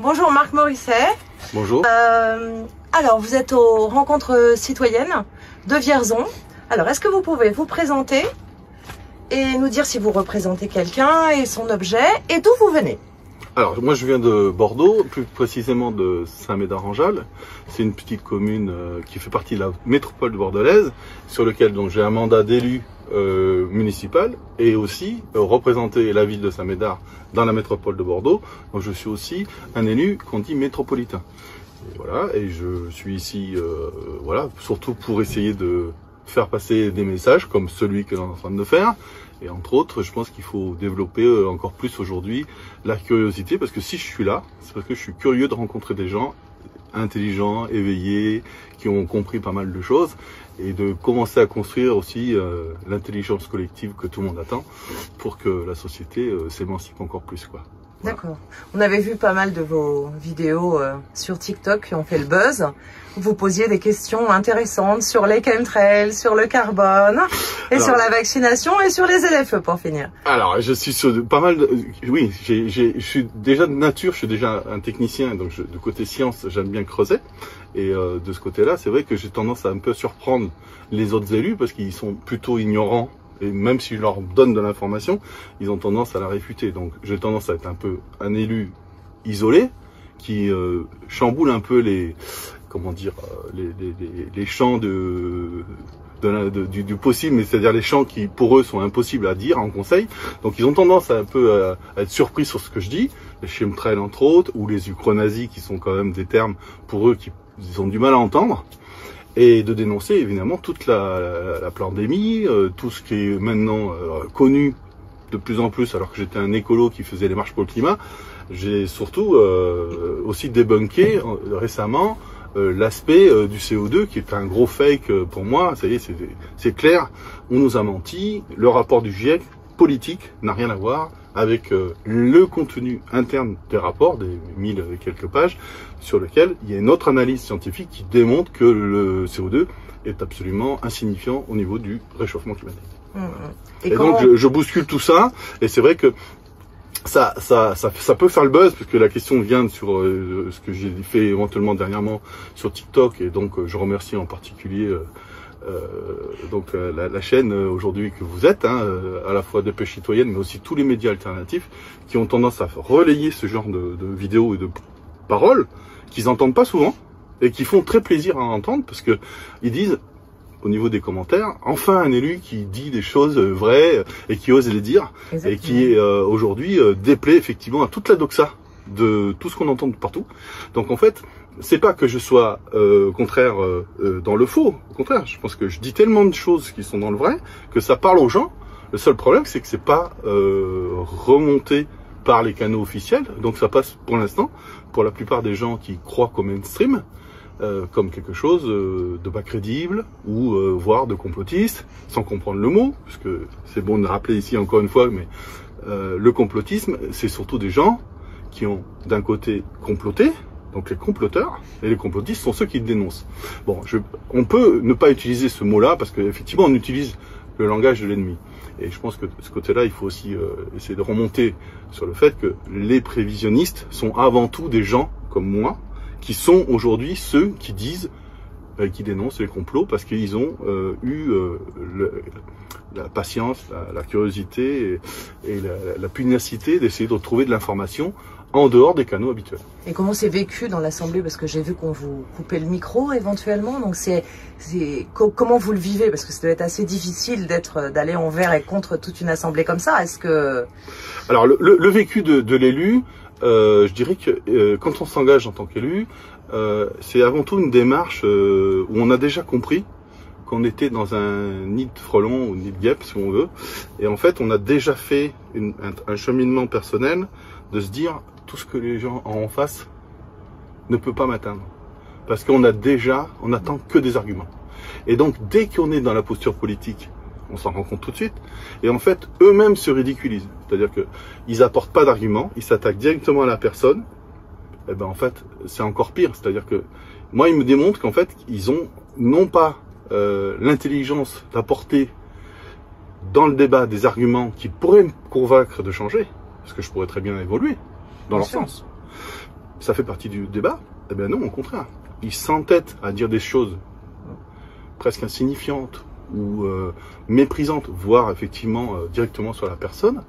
Bonjour Marc Morisset. Bonjour. Alors, vous êtes aux rencontres citoyennes de Vierzon. Alors, est-ce que vous pouvez vous présenter et nous dire si vous représentez quelqu'un et son objet et d'où vous venez? Alors, moi je viens de Bordeaux, plus précisément de Saint-Médard-en-Jalles. C'est une petite commune qui fait partie de la métropole bordelaise, sur lequel donc j'ai un mandat d'élu municipal et aussi représenter la ville de Saint-Médard dans la métropole de Bordeaux. Donc je suis aussi un élu qu'on dit métropolitain. Et voilà, et je suis ici, voilà, surtout pour essayer de faire passer des messages comme celui que l'on est en train de faire. Et entre autres, je pense qu'il faut développer encore plus aujourd'hui la curiosité, parce que si je suis là, c'est parce que je suis curieux de rencontrer des gens intelligents, éveillés, qui ont compris pas mal de choses, et de commencer à construire aussi l'intelligence collective que tout le monde attend pour que la société s'émancipe encore plus, quoi. Voilà. D'accord. On avait vu pas mal de vos vidéos sur TikTok qui ont fait le buzz. Vous posiez des questions intéressantes sur les chemtrails, sur le carbone, et sur la vaccination et sur les LFE pour finir. Alors, je suis sur pas mal de... Oui, je suis déjà de nature, je suis déjà un technicien, donc de côté science, j'aime bien creuser. Et de ce côté-là, c'est vrai que j'ai tendance à un peu surprendre les autres élus parce qu'ils sont plutôt ignorants. Et même si je leur donne de l'information, ils ont tendance à la réfuter. Donc j'ai tendance à être un peu un élu isolé qui chamboule un peu les, comment dire, les champs du possible, mais c'est-à-dire les champs qui pour eux sont impossibles à dire en conseil. Donc ils ont tendance à un peu à être surpris sur ce que je dis, les chemtrails entre autres, ou les ukronazis qui sont quand même des termes pour eux qui ils ont du mal à entendre. Et de dénoncer évidemment toute la pandémie, tout ce qui est maintenant connu de plus en plus, alors que j'étais un écolo qui faisait les marches pour le climat. J'ai surtout aussi débunké récemment l'aspect du CO2 qui est un gros fake pour moi. Ça y est, c'est clair, on nous a menti, le rapport du GIEC politique n'a rien à voir avec le contenu interne des rapports, des 1000 et quelques pages, sur lequel il y a une autre analyse scientifique qui démontre que le CO2 est absolument insignifiant au niveau du réchauffement climatique. Et donc je bouscule tout ça, et c'est vrai que ça peut faire le buzz, parce que la question vient sur ce que j'ai fait éventuellement dernièrement sur TikTok, et donc je remercie en particulier donc la chaîne aujourd'hui que vous êtes, hein, à la fois Dépêche Citoyenne, mais aussi tous les médias alternatifs qui ont tendance à relayer ce genre de vidéos et de paroles qu'ils n'entendent pas souvent et qui font très plaisir à entendre, parce que ils disent au niveau des commentaires, enfin un élu qui dit des choses vraies et qui ose les dire. Exactement. Et qui aujourd'hui déplaît effectivement à toute la doxa de tout ce qu'on entend de partout. Donc en fait, c'est pas que je sois contraire dans le faux, au contraire, je pense que je dis tellement de choses qui sont dans le vrai que ça parle aux gens. Le seul problème, c'est que c'est pas remonté par les canaux officiels, donc ça passe pour l'instant pour la plupart des gens qui croient qu'au mainstream comme quelque chose de pas crédible ou voire de complotiste, sans comprendre le mot, parce que c'est bon de rappeler ici encore une fois, mais le complotisme, c'est surtout des gens qui ont d'un côté comploté, donc les comploteurs, et les complotistes sont ceux qui le dénoncent. Bon, on peut ne pas utiliser ce mot-là, parce qu'effectivement on utilise le langage de l'ennemi. Et je pense que de ce côté-là, il faut aussi essayer de remonter sur le fait que les prévisionnistes sont avant tout des gens comme moi, qui sont aujourd'hui ceux qui disent, qui dénoncent les complots, parce qu'ils ont eu la patience, la curiosité et la pugnacité d'essayer de retrouver de l'information en dehors des canaux habituels. Et comment c'est vécu dans l'Assemblée? Parce que j'ai vu qu'on vous coupait le micro éventuellement, donc comment vous le vivez? Parce que ça doit être assez difficile d'aller envers et contre toute une Assemblée comme ça. Est-ce que... Alors le vécu de l'élu, je dirais que quand on s'engage en tant qu'élu, c'est avant tout une démarche où on a déjà compris qu'on était dans un nid de frelons ou nid de guêpes, si on veut, et en fait on a déjà fait un cheminement personnel de se dire tout ce que les gens en face ne peut pas m'atteindre, parce qu'on n'attend que des arguments. Et donc dès qu'on est dans la posture politique, on s'en rend compte tout de suite, et en fait eux-mêmes se ridiculisent, c'est-à-dire que ils apportent pas d'arguments, ils s'attaquent directement à la personne. Et ben en fait c'est encore pire, c'est-à-dire que moi ils me démontrent qu'en fait ils ont non pas l'intelligence d'apporter dans le débat des arguments qui pourraient me convaincre de changer, parce que je pourrais très bien évoluer dans leur sens. ça fait partie du débat? Eh bien non, au contraire. Ils s'entêtent à dire des choses presque insignifiantes ou méprisantes, voire effectivement directement sur la personne,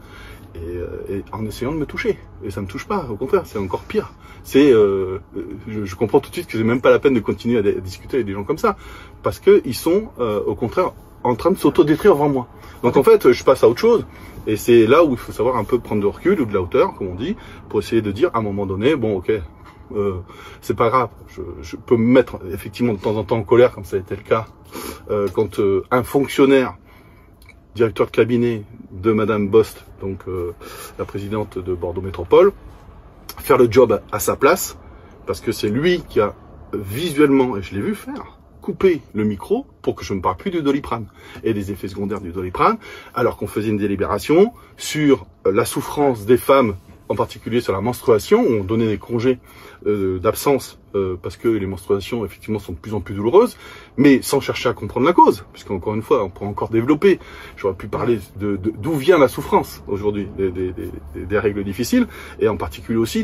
et en essayant de me toucher. Et ça me touche pas, au contraire, c'est encore pire. C'est, je comprends tout de suite que c'est même pas la peine de continuer à discuter avec des gens comme ça, parce que ils sont au contraire en train de s'auto-détruire devant moi. Donc en fait, je passe à autre chose, et c'est là où il faut savoir un peu prendre de recul ou de la hauteur, comme on dit, pour essayer de dire à un moment donné, bon ok, c'est pas grave, je peux me mettre effectivement de temps en temps en colère, comme ça a été le cas, quand un fonctionnaire, directeur de cabinet de Madame Bost, donc la présidente de Bordeaux Métropole, faire le job à sa place, parce que c'est lui qui a visuellement, et je l'ai vu faire, coupé le micro pour que je ne parle plus du Doliprane et des effets secondaires du Doliprane, alors qu'on faisait une délibération sur la souffrance des femmes, en particulier sur la menstruation, où on donnait des congés d'absence parce que les menstruations effectivement sont de plus en plus douloureuses, mais sans chercher à comprendre la cause, puisqu'encore une fois on peut encore développer. J'aurais pu parler d'où vient la souffrance aujourd'hui, des règles difficiles, et en particulier aussi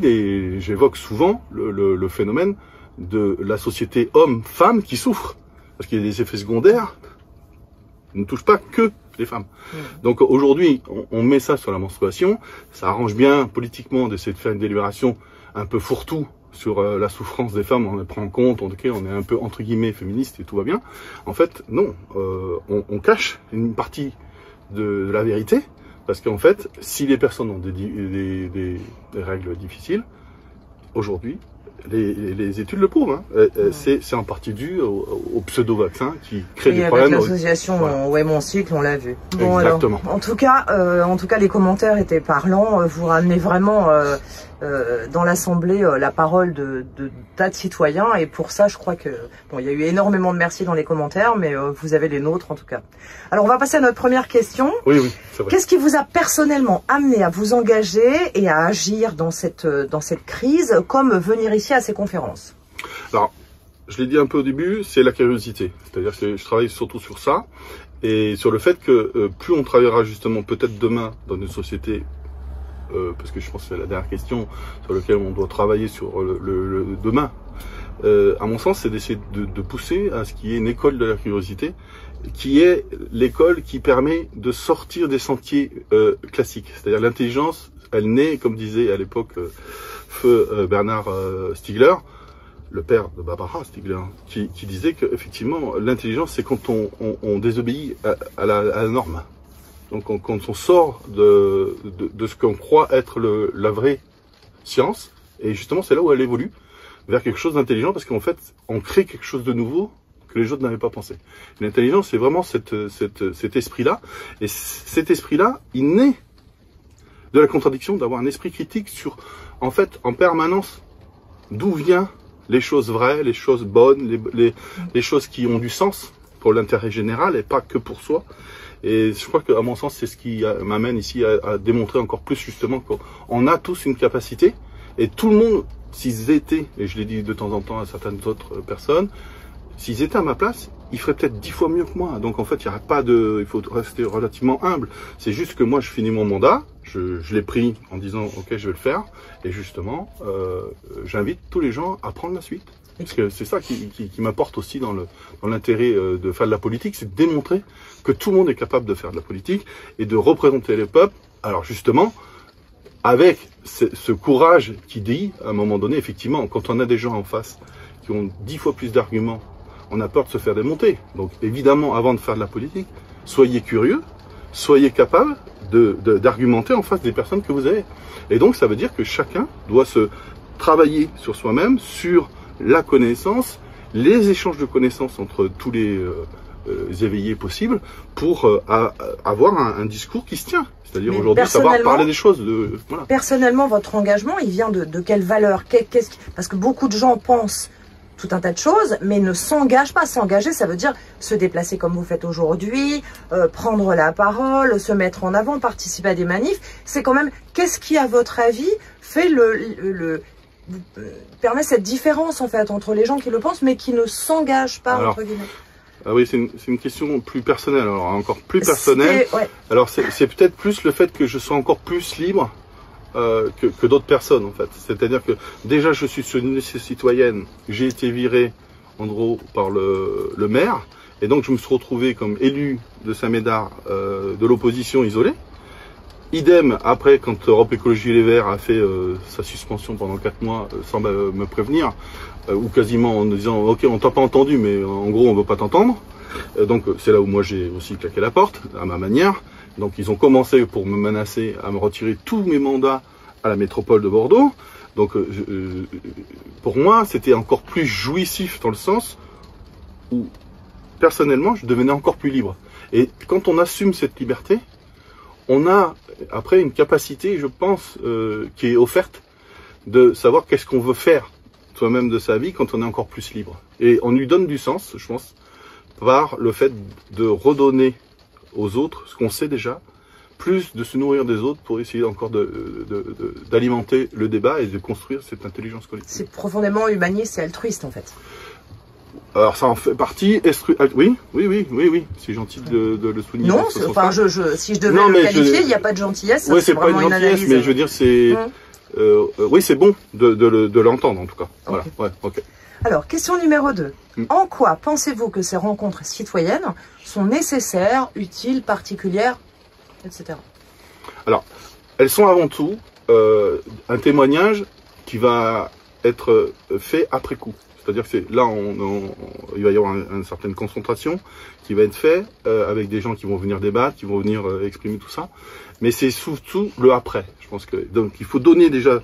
j'évoque souvent le phénomène de la société homme-femme qui souffre, parce qu'il y a des effets secondaires qui ne touchent pas que les femmes. Donc aujourd'hui, on met ça sur la menstruation, ça arrange bien politiquement d'essayer de faire une délibération un peu fourre-tout sur la souffrance des femmes, on les prend en compte, on est un peu entre guillemets féministe et tout va bien. En fait, non, on cache une partie de la vérité, parce qu'en fait, si les personnes ont des règles difficiles, aujourd'hui, les études le prouvent, hein. C'est en partie dû au pseudo-vaccin qui crée des problèmes. Avec l'association voilà. Ouais Mon Cycle, on l'a vu. Bon, exactement. Alors, en tout cas, les commentaires étaient parlants. Vous ramenez vraiment dans l'Assemblée la parole de tas de citoyens, et pour ça, je crois que bon, il y a eu énormément de merci dans les commentaires, mais vous avez les nôtres en tout cas. Alors, on va passer à notre première question. Oui, c'est vrai. Qu'est-ce qui vous a personnellement amené à vous engager et à agir dans cette crise, comme venir ici à ces conférences? Alors, je l'ai dit un peu au début, c'est la curiosité. C'est-à-dire que je travaille surtout sur ça, et sur le fait que plus on travaillera justement peut-être demain dans une société, parce que je pense que c'est la dernière question sur laquelle on doit travailler sur le demain, à mon sens, c'est d'essayer de pousser à ce qu'il y ait une école de la curiosité, qui est l'école qui permet de sortir des sentiers classiques. C'est-à-dire l'intelligence, elle naît, comme disait à l'époque feu Bernard Stiegler, le père de Barbara Stiegler, qui disait qu'effectivement, l'intelligence, c'est quand on désobéit à la norme. Donc quand on sort de ce qu'on croit être la vraie science, et justement c'est là où elle évolue, vers quelque chose d'intelligent, parce qu'en fait, on crée quelque chose de nouveau que les autres n'avaient pas pensé. L'intelligence, c'est vraiment cet esprit-là, et cet esprit-là, il naît de la contradiction, d'avoir un esprit critique sur, en fait, en permanence, d'où viennent les choses vraies, les choses bonnes, les choses qui ont du sens pour l'intérêt général et pas que pour soi. Et je crois qu'à mon sens, c'est ce qui m'amène ici à démontrer encore plus justement qu'on a tous une capacité, et tout le monde, s'ils étaient, et je l'ai dit de temps en temps à certaines autres personnes, s'ils étaient à ma place, ils feraient peut-être 10 fois mieux que moi. Donc en fait, il faut rester relativement humble. C'est juste que moi, je finis mon mandat, je l'ai pris en disant ok, je vais le faire, et justement, j'invite tous les gens à prendre la suite. Parce que c'est ça qui m'apporte aussi dans l'intérêt de faire de la politique, c'est de démontrer que tout le monde est capable de faire de la politique et de représenter les peuples. Alors justement, avec ce courage qui dit, à un moment donné, effectivement, quand on a des gens en face qui ont 10 fois plus d'arguments, on a peur de se faire démonter. Donc évidemment, avant de faire de la politique, soyez curieux, soyez capable d'argumenter en face des personnes que vous avez. Et donc ça veut dire que chacun doit se travailler sur soi-même, sur la connaissance, les échanges de connaissances entre tous les éveillés possibles, pour avoir un discours qui se tient. C'est-à-dire aujourd'hui savoir parler des choses. Voilà. Personnellement, votre engagement, il vient de quelle valeur? Parce que beaucoup de gens pensent tout un tas de choses, mais ne s'engagent pas. S'engager, ça veut dire se déplacer comme vous faites aujourd'hui, prendre la parole, se mettre en avant, participer à des manifs. C'est quand même, qu'est-ce qui, à votre avis, fait permet cette différence en fait entre les gens qui le pensent mais qui ne s'engagent pas, entre guillemets? Ah oui, c'est une question plus personnelle, alors encore plus personnelle. Ouais. Alors c'est peut-être plus le fait que je sois encore plus libre que d'autres personnes en fait. C'est-à-dire que déjà je suis sur une liste citoyenne, j'ai été viré en gros par le maire, et donc je me suis retrouvé comme élu de Saint-Médard de l'opposition isolée. Idem après quand Europe Écologie Les Verts a fait sa suspension pendant 4 mois sans me prévenir, ou quasiment en disant ok on t'a pas entendu mais en gros on veut pas t'entendre. Donc c'est là où moi j'ai aussi claqué la porte à ma manière. Donc ils ont commencé pour me menacer à me retirer tous mes mandats à la métropole de Bordeaux. Donc pour moi c'était encore plus jouissif dans le sens où personnellement je devenais encore plus libre. Et quand on assume cette liberté, on a après une capacité, je pense, qui est offerte de savoir qu'est-ce qu'on veut faire soi-même de sa vie quand on est encore plus libre. Et on lui donne du sens, je pense, par le fait de redonner aux autres ce qu'on sait déjà, plus de se nourrir des autres pour essayer encore d'alimenter le débat et de construire cette intelligence collective. C'est profondément humaniste et altruiste en fait. Alors ça en fait partie. Oui, c'est gentil de le souligner. Non, enfin, si je devais le qualifier, il n'y a pas de gentillesse. Oui, c'est pas une gentillesse, mais je veux dire, c'est. Oui, c'est bon de l'entendre en tout cas. Voilà. Okay. Ouais, ok. Alors, question numéro 2. En quoi pensez-vous que ces rencontres citoyennes sont nécessaires, utiles, particulières, etc. Alors, elles sont avant tout un témoignage qui va être fait après coup. C'est-à-dire que là, il va y avoir une certaine concentration qui va être faite avec des gens qui vont venir débattre, qui vont venir exprimer tout ça. Mais c'est surtout le après. Je pense que donc il faut donner déjà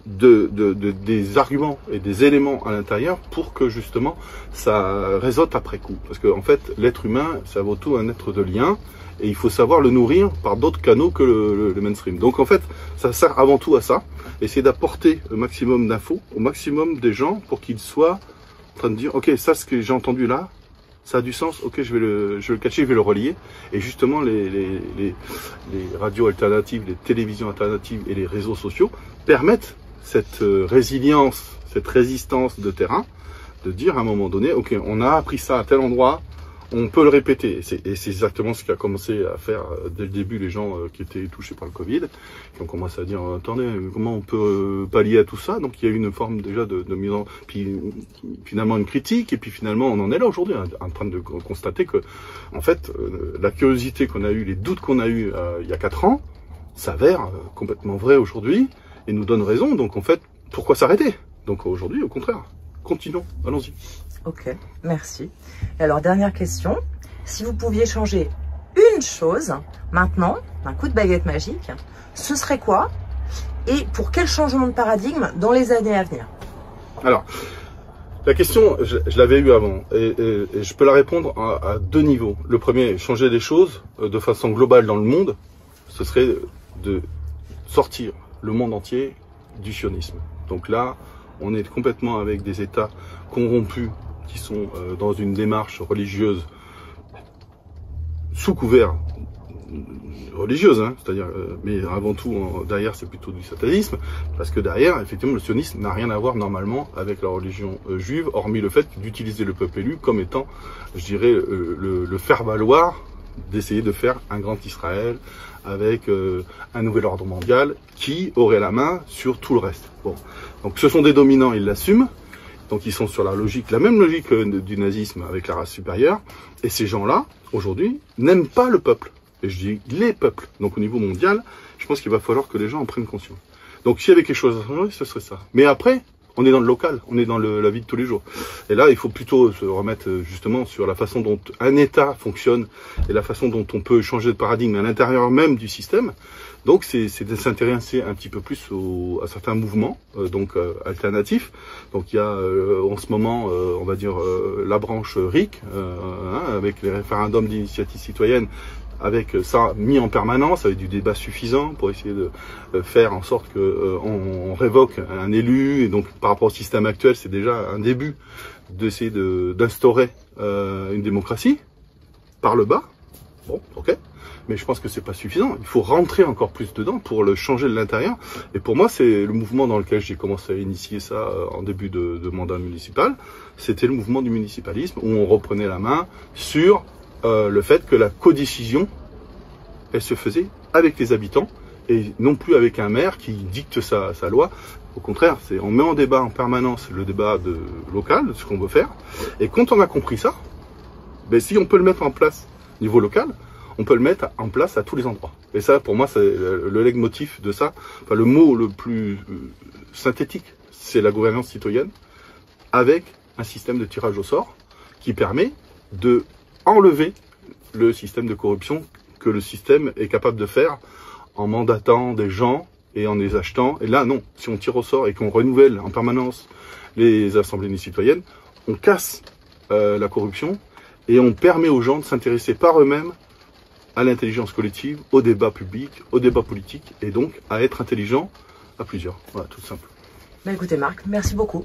des arguments et des éléments à l'intérieur pour que justement ça réseaute après coup. Parce que en fait, l'être humain, c'est avant tout un être de lien. Et il faut savoir le nourrir par d'autres canaux que le mainstream. Donc en fait, ça sert avant tout à ça. Essayer d'apporter le maximum d'infos au maximum des gens pour qu'ils soient en train de dire ok, ça ce que j'ai entendu là, ça a du sens, ok, je vais le catcher, je vais le relier. Et justement les radios alternatives, les télévisions alternatives et les réseaux sociaux permettent cette résilience, cette résistance de terrain, de dire à un moment donné, ok, on a appris ça à tel endroit, on peut le répéter, et c'est exactement ce qu'a commencé à faire dès le début les gens qui étaient touchés par le Covid, qui ont commencé à dire attendez, comment on peut pallier à tout ça. Donc il y a eu une forme déjà de mise en, puis finalement une critique, et puis finalement on en est là aujourd'hui, en train de constater que en fait la curiosité qu'on a eue, les doutes qu'on a eus il y a 4 ans, s'avère complètement vrai aujourd'hui et nous donne raison. Donc en fait, pourquoi s'arrêter? Donc aujourd'hui, au contraire, continuons, allons-y. Ok, merci. Et alors, dernière question. Si vous pouviez changer une chose, maintenant, d'un coup de baguette magique, ce serait quoi? Et pour quel changement de paradigme dans les années à venir? Alors, la question, je l'avais eue avant, et je peux la répondre à 2 niveaux. Le premier, changer les choses de façon globale dans le monde, ce serait de sortir le monde entier du sionisme. Donc là, on est complètement avec des États corrompus qui sont dans une démarche religieuse sous couvert religieuse, hein, c'est-à-dire, mais avant tout derrière c'est plutôt du satanisme, parce que derrière effectivement le sionisme n'a rien à voir normalement avec la religion juive, hormis le fait d'utiliser le peuple élu comme étant, je dirais, le faire valoir, d'essayer de faire un grand Israël avec un nouvel ordre mondial qui aurait la main sur tout le reste. Bon, donc ce sont des dominants, ils l'assument. Donc ils sont sur la logique, la même logique du nazisme avec la race supérieure. Et ces gens-là, aujourd'hui, n'aiment pas le peuple. Et je dis les peuples. Donc au niveau mondial, je pense qu'il va falloir que les gens en prennent conscience. Donc s'il y avait quelque chose à changer, ce serait ça. Mais après, on est dans le local, on est dans la vie de tous les jours. Et là, il faut plutôt se remettre justement sur la façon dont un État fonctionne et la façon dont on peut changer de paradigme à l'intérieur même du système. Donc c'est de s'intéresser un petit peu plus à certains mouvements alternatifs. Donc il y a en ce moment, on va dire, la branche RIC, avec les référendums d'initiative citoyenne, avec ça mis en permanence, avec du débat suffisant pour essayer de faire en sorte que on révoque un élu. Et donc par rapport au système actuel, c'est déjà un début d'essayer d'instaurer une démocratie par le bas. Bon, ok. Mais je pense que c'est pas suffisant. Il faut rentrer encore plus dedans pour le changer de l'intérieur. Et pour moi, c'est le mouvement dans lequel j'ai commencé à initier ça en début de mandat municipal. C'était le mouvement du municipalisme où on reprenait la main sur le fait que la codécision, elle se faisait avec les habitants et non plus avec un maire qui dicte sa loi. Au contraire, on met en débat en permanence le débat local, de ce qu'on veut faire. Et quand on a compris ça, ben, si on peut le mettre en place au niveau local, on peut le mettre en place à tous les endroits. Et ça, pour moi, c'est le leitmotiv de ça. Enfin, le mot le plus synthétique, c'est la gouvernance citoyenne, avec un système de tirage au sort qui permet de enlever le système de corruption que le système est capable de faire en mandatant des gens et en les achetant. Et là, non, si on tire au sort et qu'on renouvelle en permanence les assemblées citoyennes, on casse la corruption et on permet aux gens de s'intéresser par eux-mêmes à l'intelligence collective, au débat public, au débat politique, et donc à être intelligent à plusieurs. Voilà, tout simple. Bah écoutez Marc, merci beaucoup.